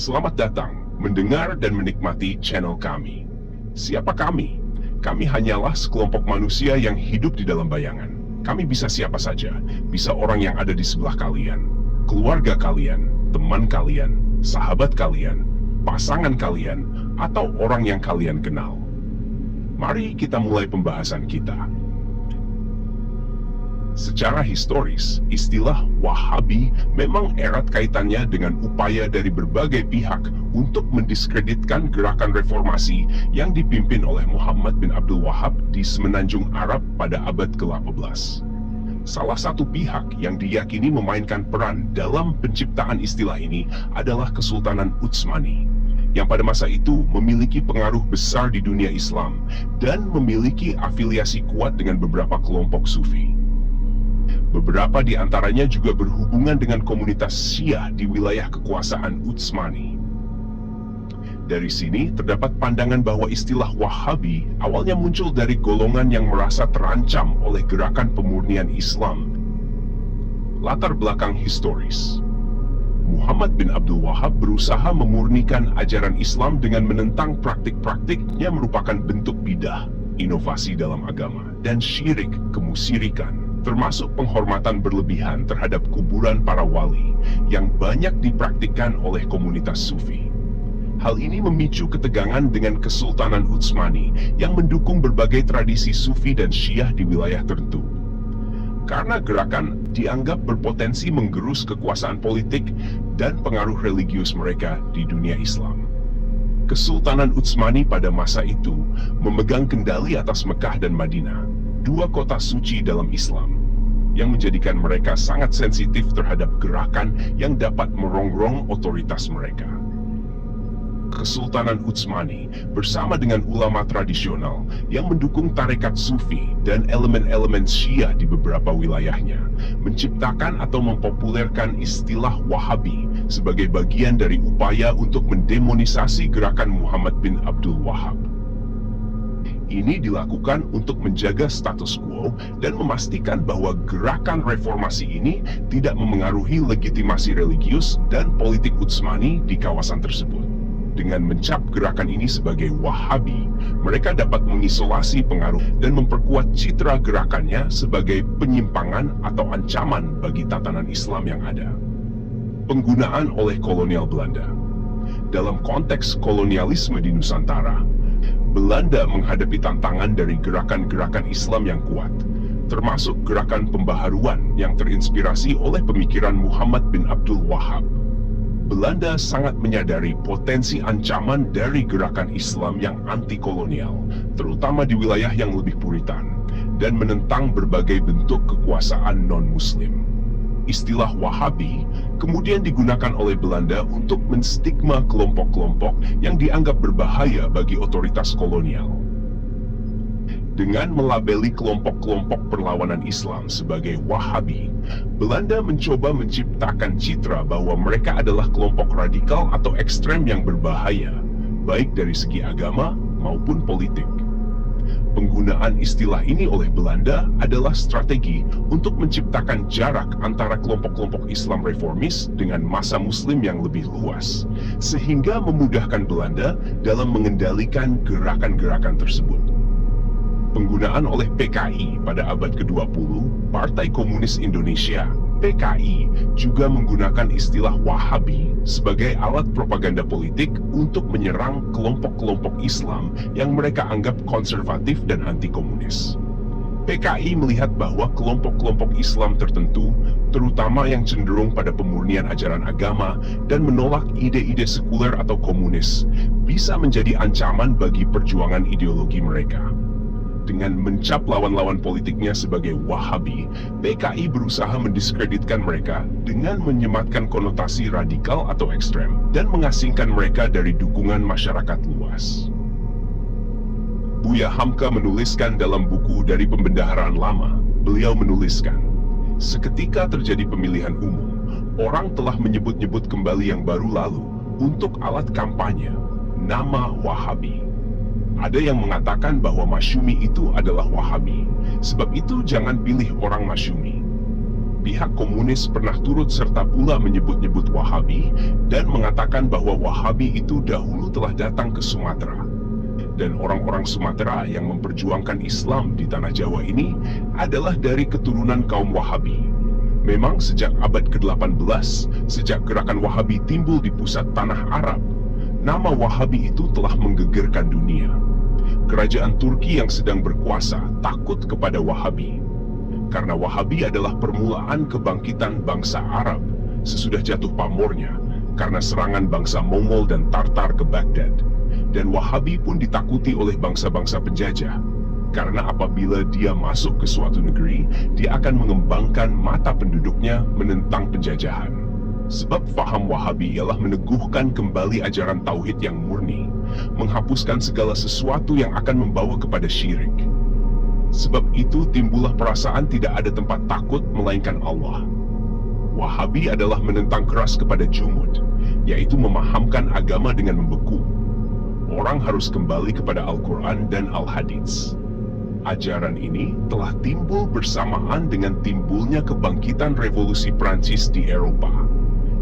Selamat datang mendengar dan menikmati channel kami. Siapa kami? Kami hanyalah sekelompok manusia yang hidup di dalam bayangan. Kami bisa siapa saja, bisa orang yang ada di sebelah kalian, keluarga kalian, teman kalian, sahabat kalian, pasangan kalian, atau orang yang kalian kenal. Mari kita mulai pembahasan kita. Secara historis, istilah Wahabi memang erat kaitannya dengan upaya dari berbagai pihak untuk mendiskreditkan gerakan reformasi yang dipimpin oleh Muhammad bin Abdul Wahab di Semenanjung Arab pada abad ke-18. Salah satu pihak yang diyakini memainkan peran dalam penciptaan istilah ini adalah Kesultanan Utsmani, yang pada masa itu memiliki pengaruh besar di dunia Islam dan memiliki afiliasi kuat dengan beberapa kelompok sufi. Beberapa di antaranya juga berhubungan dengan komunitas Syiah di wilayah kekuasaan Utsmani. Dari sini terdapat pandangan bahwa istilah Wahabi awalnya muncul dari golongan yang merasa terancam oleh gerakan pemurnian Islam. Latar belakang historis: Muhammad bin Abdul Wahab berusaha memurnikan ajaran Islam dengan menentang praktik-praktik yang merupakan bentuk bidah, inovasi dalam agama, dan syirik, kemusyrikan, termasuk penghormatan berlebihan terhadap kuburan para wali yang banyak dipraktikkan oleh komunitas sufi. Hal ini memicu ketegangan dengan Kesultanan Utsmani yang mendukung berbagai tradisi sufi dan syiah di wilayah tertentu. Karena gerakan dianggap berpotensi menggerus kekuasaan politik dan pengaruh religius mereka di dunia Islam. Kesultanan Utsmani pada masa itu memegang kendali atas Mekah dan Madinah, dua kota suci dalam Islam, yang menjadikan mereka sangat sensitif terhadap gerakan yang dapat merongrong otoritas mereka. Kesultanan Utsmani bersama dengan ulama tradisional yang mendukung tarekat sufi dan elemen-elemen Syiah di beberapa wilayahnya menciptakan atau mempopulerkan istilah Wahabi sebagai bagian dari upaya untuk mendemonisasi gerakan Muhammad bin Abdul Wahab. Ini dilakukan untuk menjaga status quo dan memastikan bahwa gerakan reformasi ini tidak memengaruhi legitimasi religius dan politik Utsmani di kawasan tersebut. Dengan mencap gerakan ini sebagai Wahabi, mereka dapat mengisolasi pengaruh dan memperkuat citra gerakannya sebagai penyimpangan atau ancaman bagi tatanan Islam yang ada. Penggunaan oleh kolonial Belanda. Dalam konteks kolonialisme di Nusantara, Belanda menghadapi tantangan dari gerakan-gerakan Islam yang kuat, termasuk gerakan pembaharuan yang terinspirasi oleh pemikiran Muhammad bin Abdul Wahab. Belanda sangat menyadari potensi ancaman dari gerakan Islam yang anti-kolonial, terutama di wilayah yang lebih puritan, dan menentang berbagai bentuk kekuasaan non-Muslim. Istilah Wahabi kemudian digunakan oleh Belanda untuk menstigma kelompok-kelompok yang dianggap berbahaya bagi otoritas kolonial. Dengan melabeli kelompok-kelompok perlawanan Islam sebagai Wahabi, Belanda mencoba menciptakan citra bahwa mereka adalah kelompok radikal atau ekstrem yang berbahaya, baik dari segi agama maupun politik. Penggunaan istilah ini oleh Belanda adalah strategi untuk menciptakan jarak antara kelompok-kelompok Islam reformis dengan massa Muslim yang lebih luas, sehingga memudahkan Belanda dalam mengendalikan gerakan-gerakan tersebut. Penggunaan oleh PKI pada abad ke-20, Partai Komunis Indonesia, PKI, juga menggunakan istilah Wahabi sebagai alat propaganda politik untuk menyerang kelompok-kelompok Islam yang mereka anggap konservatif dan anti-komunis. PKI melihat bahwa kelompok-kelompok Islam tertentu, terutama yang cenderung pada pemurnian ajaran agama dan menolak ide-ide sekuler atau komunis, bisa menjadi ancaman bagi perjuangan ideologi mereka. Dengan mencap lawan-lawan politiknya sebagai Wahabi, PKI berusaha mendiskreditkan mereka dengan menyematkan konotasi radikal atau ekstrem dan mengasingkan mereka dari dukungan masyarakat luas. Buya Hamka menuliskan dalam buku Dari Pembendaharaan Lama, beliau menuliskan, "Seketika terjadi pemilihan umum, orang telah menyebut-nyebut kembali yang baru lalu untuk alat kampanye, nama Wahabi. Ada yang mengatakan bahwa Masyumi itu adalah Wahabi, sebab itu jangan pilih orang Masyumi. Pihak komunis pernah turut serta pula menyebut-nyebut Wahabi dan mengatakan bahwa Wahabi itu dahulu telah datang ke Sumatera. Dan orang-orang Sumatera yang memperjuangkan Islam di tanah Jawa ini adalah dari keturunan kaum Wahabi. Memang sejak abad ke-18, sejak gerakan Wahabi timbul di pusat tanah Arab, nama Wahabi itu telah menggegerkan dunia. Kerajaan Turki yang sedang berkuasa takut kepada Wahabi. Karena Wahabi adalah permulaan kebangkitan bangsa Arab sesudah jatuh pamornya karena serangan bangsa Mongol dan Tartar ke Baghdad. Dan Wahabi pun ditakuti oleh bangsa-bangsa penjajah, karena apabila dia masuk ke suatu negeri, dia akan mengembangkan mata penduduknya menentang penjajahan. Sebab faham Wahabi ialah meneguhkan kembali ajaran tauhid yang murni, menghapuskan segala sesuatu yang akan membawa kepada syirik. Sebab itu timbullah perasaan tidak ada tempat takut melainkan Allah. Wahabi adalah menentang keras kepada jumud, yaitu memahamkan agama dengan membeku. Orang harus kembali kepada Al-Quran dan Al-Hadits. Ajaran ini telah timbul bersamaan dengan timbulnya kebangkitan revolusi Prancis di Eropa.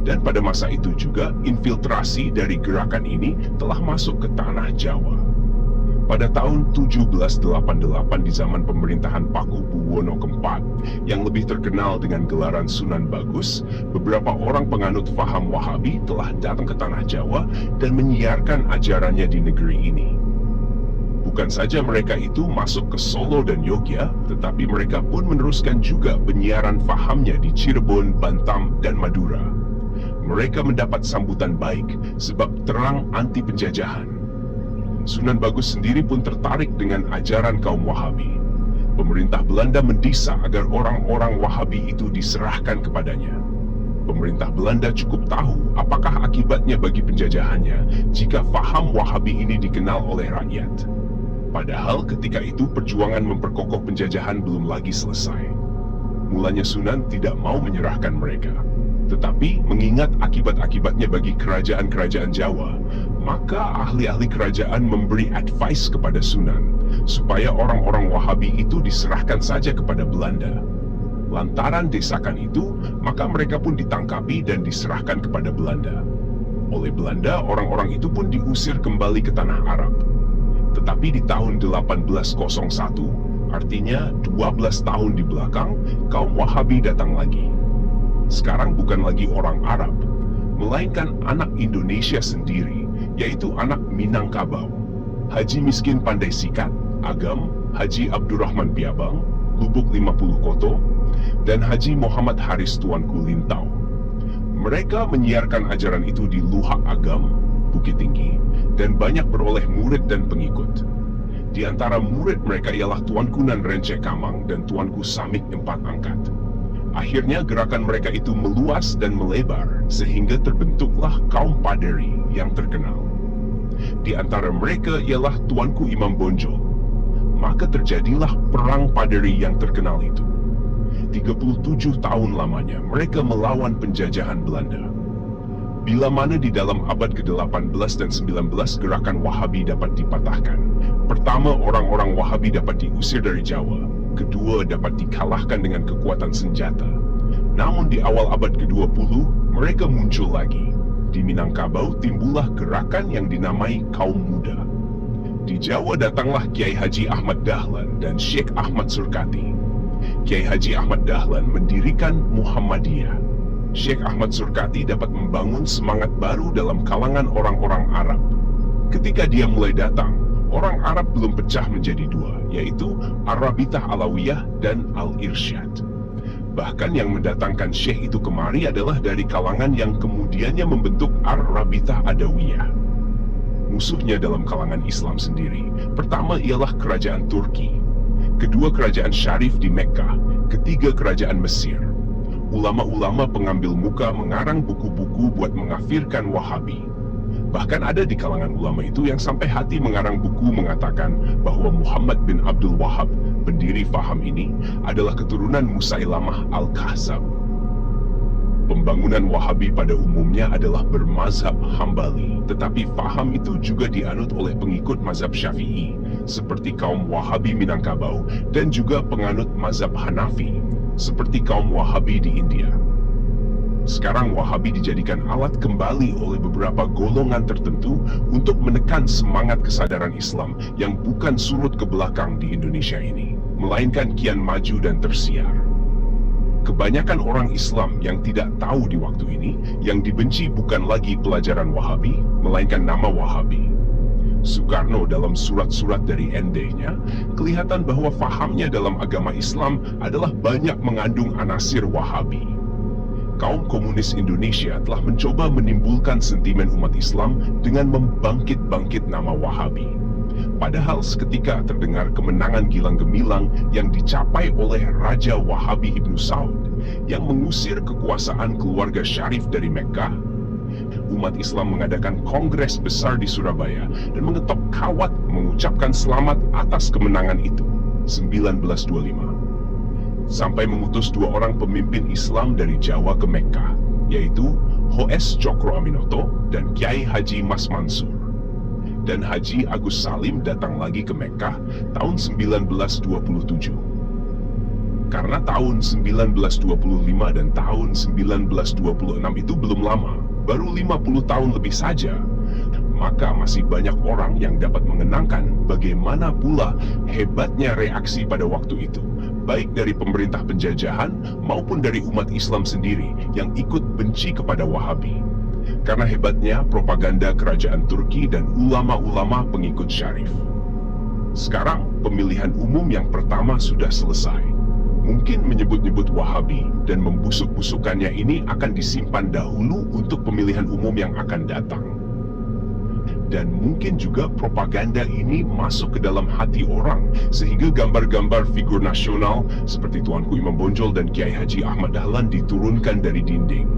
Dan pada masa itu juga infiltrasi dari gerakan ini telah masuk ke tanah Jawa. Pada tahun 1788 di zaman pemerintahan Paku Buwono keempat, yang lebih terkenal dengan gelaran Sunan Bagus, beberapa orang penganut faham Wahabi telah datang ke tanah Jawa dan menyiarkan ajarannya di negeri ini. Bukan saja mereka itu masuk ke Solo dan Yogyakarta, tetapi mereka pun meneruskan juga penyiaran fahamnya di Cirebon, Batam, dan Madura. Mereka mendapat sambutan baik sebab terang anti penjajahan. Sunan Bagus sendiri pun tertarik dengan ajaran kaum Wahabi. Pemerintah Belanda mendesak agar orang-orang Wahabi itu diserahkan kepadanya. Pemerintah Belanda cukup tahu apakah akibatnya bagi penjajahannya jika faham Wahabi ini dikenal oleh rakyat. Padahal ketika itu perjuangan memperkokoh penjajahan belum lagi selesai. Mulanya Sunan tidak mau menyerahkan mereka. Tetapi mengingat akibat-akibatnya bagi kerajaan-kerajaan Jawa, maka ahli-ahli kerajaan memberi advice kepada Sunan supaya orang-orang Wahabi itu diserahkan saja kepada Belanda. Lantaran desakan itu, maka mereka pun ditangkapi dan diserahkan kepada Belanda. Oleh Belanda, orang-orang itu pun diusir kembali ke tanah Arab. Tetapi di tahun 1801, artinya 12 tahun di belakang, kaum Wahabi datang lagi. Sekarang bukan lagi orang Arab, melainkan anak Indonesia sendiri, yaitu anak Minangkabau, Haji Miskin Pandai Sikat, Agam, Haji Abdurrahman Piabang, Lubuk 50 Koto, dan Haji Muhammad Haris Tuanku Lintau. Mereka menyiarkan ajaran itu di Luhak Agam, Bukit Tinggi, dan banyak beroleh murid dan pengikut. Di antara murid mereka ialah Tuanku Nan Renceh Kamang dan Tuanku Samik 4 Angkat. Akhirnya gerakan mereka itu meluas dan melebar sehingga terbentuklah kaum Paderi yang terkenal. Di antara mereka ialah Tuanku Imam Bonjol. Maka terjadilah perang Paderi yang terkenal itu. 37 tahun lamanya mereka melawan penjajahan Belanda. Bila mana di dalam abad ke-18 dan 19 gerakan Wahabi dapat dipatahkan. Pertama, orang-orang Wahabi dapat diusir dari Jawa. Kedua, dapat dikalahkan dengan kekuatan senjata. Namun di awal abad ke-20, mereka muncul lagi. Di Minangkabau timbullah gerakan yang dinamai kaum muda. Di Jawa datanglah Kiai Haji Ahmad Dahlan dan Syekh Ahmad Surkati. Kiai Haji Ahmad Dahlan mendirikan Muhammadiyah. Syekh Ahmad Surkati dapat membangun semangat baru dalam kalangan orang-orang Arab. Ketika dia mulai datang, orang Arab belum pecah menjadi dua, yaitu Arabitah Alawiyah dan Al-Irsyad. Bahkan yang mendatangkan Syekh itu kemari adalah dari kalangan yang kemudiannya membentuk Arabitah Adawiyah. Musuhnya dalam kalangan Islam sendiri, pertama ialah kerajaan Turki, kedua kerajaan Syarif di Mekkah, ketiga kerajaan Mesir. Ulama-ulama pengambil muka mengarang buku-buku buat mengafirkan Wahabi. Bahkan ada di kalangan ulama itu yang sampai hati mengarang buku mengatakan bahwa Muhammad bin Abdul Wahab, pendiri faham ini, adalah keturunan Musailamah Al-Kahzab. Pembangunan Wahabi pada umumnya adalah bermazhab Hambali, tetapi faham itu juga dianut oleh pengikut mazhab Syafi'i, seperti kaum Wahabi Minangkabau, dan juga penganut mazhab Hanafi, seperti kaum Wahabi di India. Sekarang Wahabi dijadikan alat kembali oleh beberapa golongan tertentu untuk menekan semangat kesadaran Islam yang bukan surut ke belakang di Indonesia ini, melainkan kian maju dan tersiar. Kebanyakan orang Islam yang tidak tahu di waktu ini, yang dibenci bukan lagi pelajaran Wahabi, melainkan nama Wahabi. Soekarno dalam surat-surat dari ND-nya, kelihatan bahwa fahamnya dalam agama Islam adalah banyak mengandung anasir Wahabi. Kaum komunis Indonesia telah mencoba menimbulkan sentimen umat Islam dengan membangkit-bangkit nama Wahabi. Padahal seketika terdengar kemenangan gilang gemilang yang dicapai oleh Raja Wahabi Ibnu Saud yang mengusir kekuasaan keluarga Syarif dari Mekkah, umat Islam mengadakan kongres besar di Surabaya dan mengetok kawat mengucapkan selamat atas kemenangan itu, 1925. Sampai mengutus 2 orang pemimpin Islam dari Jawa ke Mekkah, yaitu H.O.S. Cokro Aminoto dan Kiai Haji Mas Mansur. Dan Haji Agus Salim datang lagi ke Mekkah tahun 1927. Karena tahun 1925 dan tahun 1926 itu belum lama, baru 50 tahun lebih saja, maka masih banyak orang yang dapat mengenangkan bagaimana pula hebatnya reaksi pada waktu itu, baik dari pemerintah penjajahan maupun dari umat Islam sendiri yang ikut benci kepada Wahabi. Karena hebatnya propaganda kerajaan Turki dan ulama-ulama pengikut Syarif. Sekarang pemilihan umum yang pertama sudah selesai. Mungkin menyebut-nyebut Wahabi dan membusuk-busukannya ini akan disimpan dahulu untuk pemilihan umum yang akan datang. Dan mungkin juga propaganda ini masuk ke dalam hati orang sehingga gambar-gambar figur nasional seperti Tuanku Imam Bonjol dan Kiai Haji Ahmad Dahlan diturunkan dari dinding.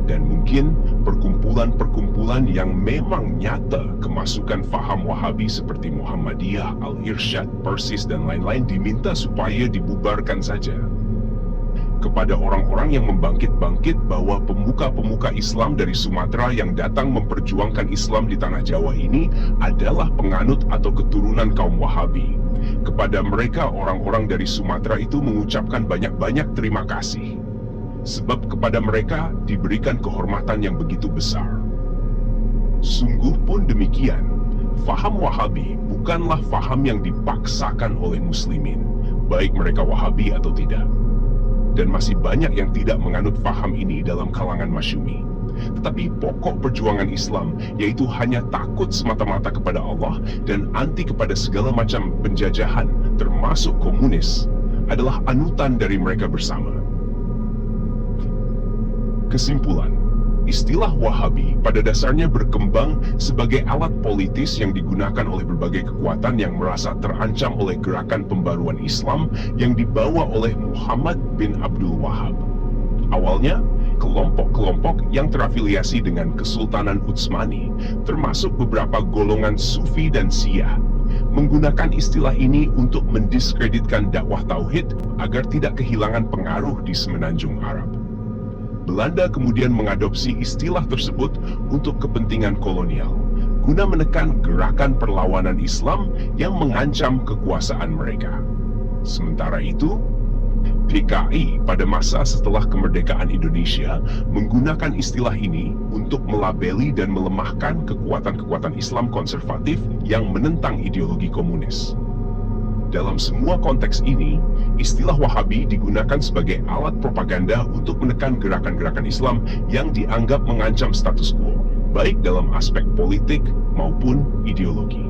Dan mungkin perkumpulan-perkumpulan yang memang nyata kemasukan faham Wahabi seperti Muhammadiyah, Al-Irsyad, Persis, dan lain-lain diminta supaya dibubarkan saja. Kepada orang-orang yang membangkit-bangkit bahwa pemuka-pemuka Islam dari Sumatera yang datang memperjuangkan Islam di tanah Jawa ini adalah penganut atau keturunan kaum Wahabi. Kepada mereka, orang-orang dari Sumatera itu mengucapkan banyak-banyak terima kasih. Sebab kepada mereka diberikan kehormatan yang begitu besar. Sungguh pun demikian, faham Wahabi bukanlah faham yang dipaksakan oleh muslimin, baik mereka Wahabi atau tidak. Dan masih banyak yang tidak menganut faham ini dalam kalangan masyumi. Tetapi pokok perjuangan Islam, yaitu hanya takut semata-mata kepada Allah dan anti kepada segala macam penjajahan, termasuk komunis, adalah anutan dari mereka bersama. Kesimpulan, istilah Wahabi pada dasarnya berkembang sebagai alat politis yang digunakan oleh berbagai kekuatan yang merasa terancam oleh gerakan pembaruan Islam yang dibawa oleh Muhammad bin Abdul Wahab. Awalnya, kelompok-kelompok yang terafiliasi dengan Kesultanan Utsmani, termasuk beberapa golongan Sufi dan Syiah, menggunakan istilah ini untuk mendiskreditkan dakwah tauhid agar tidak kehilangan pengaruh di semenanjung Arab. Belanda kemudian mengadopsi istilah tersebut untuk kepentingan kolonial, guna menekan gerakan perlawanan Islam yang mengancam kekuasaan mereka. Sementara itu, PKI pada masa setelah kemerdekaan Indonesia menggunakan istilah ini untuk melabeli dan melemahkan kekuatan-kekuatan Islam konservatif yang menentang ideologi komunis. Dalam semua konteks ini, istilah Wahabi digunakan sebagai alat propaganda untuk menekan gerakan-gerakan Islam yang dianggap mengancam status quo, baik dalam aspek politik maupun ideologi.